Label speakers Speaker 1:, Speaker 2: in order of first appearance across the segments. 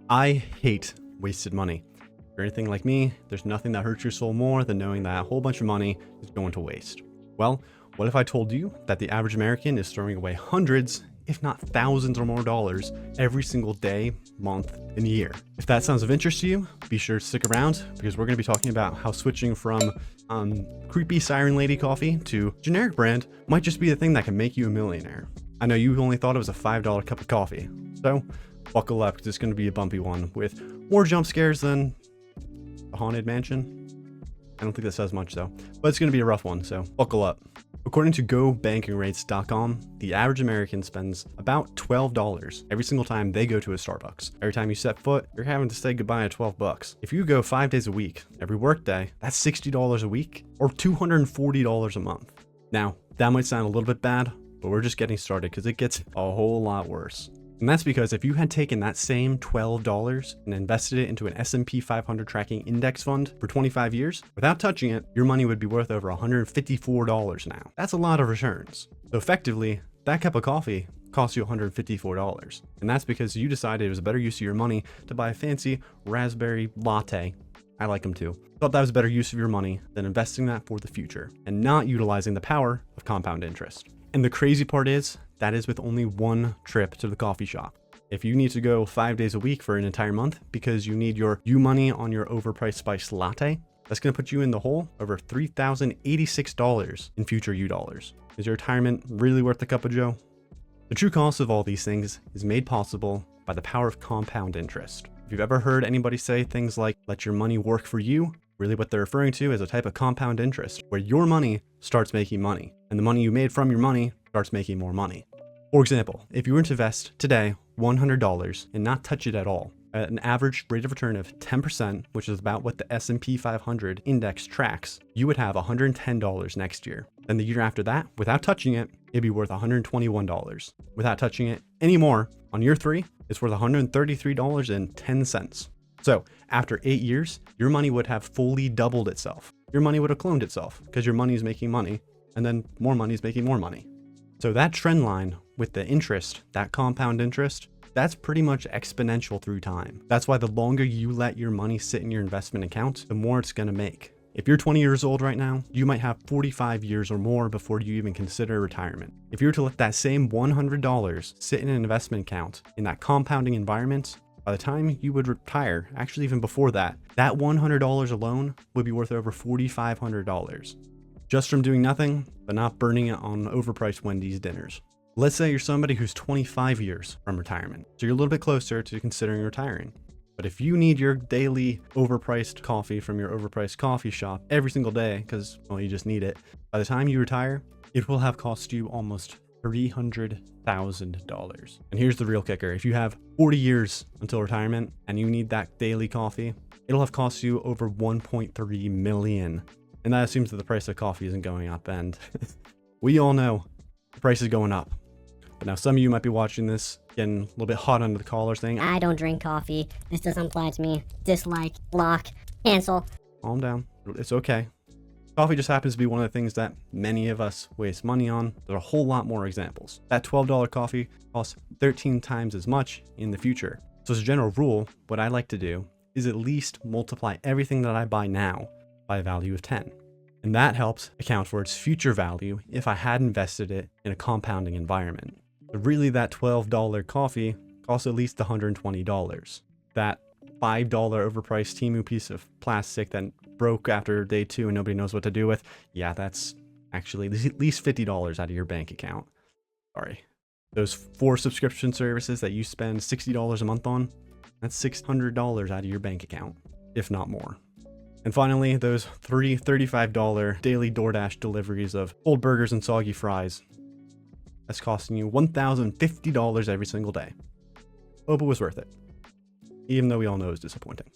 Speaker 1: I hate wasted money. If you're anything like me, there's nothing that hurts your soul more than knowing that a whole bunch of money is going to waste. Well, what if I told you that the average American is throwing away hundreds, if not thousands or more dollars every single day, month, and year? If that sounds of interest to you, be sure to stick around because we're going to be talking about how switching from creepy siren lady coffee to generic brand might just be the thing that can make you a millionaire. I know you only thought it was a $5 cup of coffee, so buckle up because it's going to be a bumpy one with more jump scares than a haunted mansion. I don't think that says much though, but it's going to be a rough one, so buckle up. According to GoBankingRates.com, the average American spends about $12 every single time they go to a Starbucks. Every time you set foot, you're having to say goodbye at 12 bucks. If you go 5 days a week, every work day, that's $60 a week or $240 a month. Now, that might sound a little bit bad, but we're just getting started because it gets a whole lot worse. And that's because if you had taken that same $12 and invested it into an S&P 500 tracking index fund for 25 years, without touching it, your money would be worth over $154 now. That's a lot of returns. So effectively, that cup of coffee costs you $154. And that's because you decided it was a better use of your money to buy a fancy raspberry latte. I like them too. Thought that was a better use of your money than investing that for the future and not utilizing the power of compound interest. And the crazy part is, that is with only one trip to the coffee shop. If you need to go 5 days a week for an entire month because you need your money on your overpriced spiced latte, that's going to put you in the hole over $3,086 in future U dollars. Is your retirement really worth the cup of joe? The true cost of all these things is made possible by the power of compound interest. If you've ever heard anybody say things like, let your money work for you, really what they're referring to is a type of compound interest where your money starts making money and the money you made from your money starts making more money. For example, if you were to invest today $100 and not touch it at all, at an average rate of return of 10%, which is about what the S&P 500 index tracks, you would have $110 next year. Then the year after that, without touching it, it'd be worth $121. Without touching it anymore, on year 3, it's worth $133.10. So after 8 years, your money would have fully doubled itself. Your money would have cloned itself because your money is making money and then more money is making more money. So that trend line with the interest, that compound interest, that's pretty much exponential through time. That's why the longer you let your money sit in your investment account, the more it's going to make. If you're 20 years old right now, you might have 45 years or more before you even consider retirement. If you were to let that same $100 sit in an investment account in that compounding environment, by the time you would retire, actually even before that, that $100 alone would be worth over $4,500. Just from doing nothing, but not burning it on overpriced Wendy's dinners. Let's say you're somebody who's 25 years from retirement, so you're a little bit closer to considering retiring. But if you need your daily overpriced coffee from your overpriced coffee shop every single day, because, well, you just need it, by the time you retire, it will have cost you almost $300,000. And here's the real kicker. If you have 40 years until retirement and you need that daily coffee, it'll have cost you over $1.3 million. And that assumes that the price of coffee isn't going up. And we all know the price is going up. But now some of you might be watching this getting a little bit hot under the collar saying,
Speaker 2: I don't drink coffee. This doesn't apply to me. Dislike, block, cancel.
Speaker 1: Calm down. It's okay. Coffee just happens to be one of the things that many of us waste money on. There are a whole lot more examples. That $12 coffee costs 13 times as much in the future. So as a general rule, what I like to do is at least multiply everything that I buy now by a value of 10. And that helps account for its future value if I had invested it in a compounding environment. So really that $12 coffee costs at least $120. That $5 overpriced Temu piece of plastic that broke after day 2 and nobody knows what to do with, yeah, that's actually at least $50 out of your bank account. Sorry. Those 4 subscription services that you spend $60 a month on, that's $600 out of your bank account, if not more. And finally, those 3 $35 daily DoorDash deliveries of cold burgers and soggy fries, that's costing you $1,050 every single day. Hope it was worth it, even though we all know it's disappointing.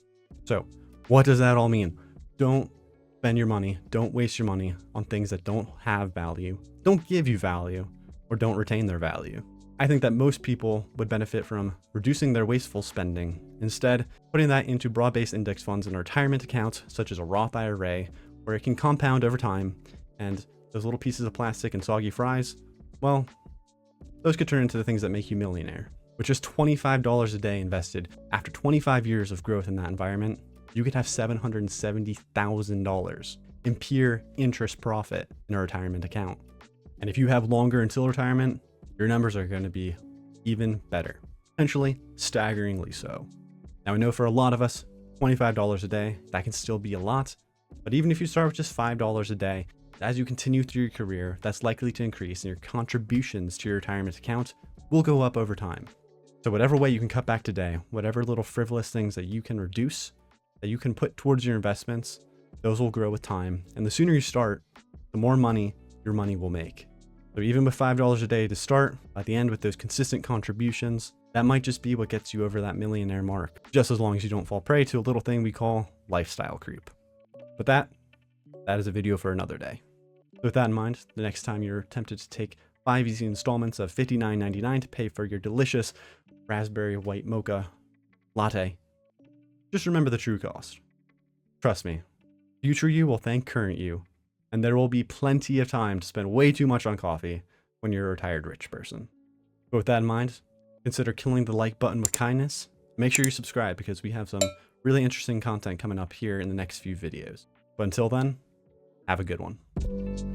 Speaker 1: So what does that all mean? Don't spend your money, don't waste your money on things that don't have value, don't give you value, or don't retain their value. I think that most people would benefit from reducing their wasteful spending, instead putting that into broad-based index funds and retirement accounts such as a Roth IRA, where it can compound over time, and those little pieces of plastic and soggy fries, well, those could turn into the things that make you millionaire, With just $25 a day invested, after 25 years of growth in that environment, you could have $770,000 in pure interest profit in a retirement account. And if you have longer until retirement, your numbers are going to be even better, potentially staggeringly so. Now, I know for a lot of us, $25 a day, that can still be a lot, but even if you start with just $5 a day, as you continue through your career, that's likely to increase and your contributions to your retirement account will go up over time. So whatever way you can cut back today, whatever little frivolous things that you can reduce, that you can put towards your investments, those will grow with time. And the sooner you start, the more money your money will make. So even with $5 a day to start, at the end with those consistent contributions, that might just be what gets you over that millionaire mark, just as long as you don't fall prey to a little thing we call lifestyle creep. But that is a video for another day. So with that in mind, the next time you're tempted to take 5 easy installments of $59.99 to pay for your delicious raspberry white mocha latte, just remember the true cost. Trust me, future you will thank current you, and there will be plenty of time to spend way too much on coffee when you're a retired rich person. But with that in mind, consider killing the like button with kindness. Make sure you subscribe because we have some really interesting content coming up here in the next few videos. But until then, have a good one.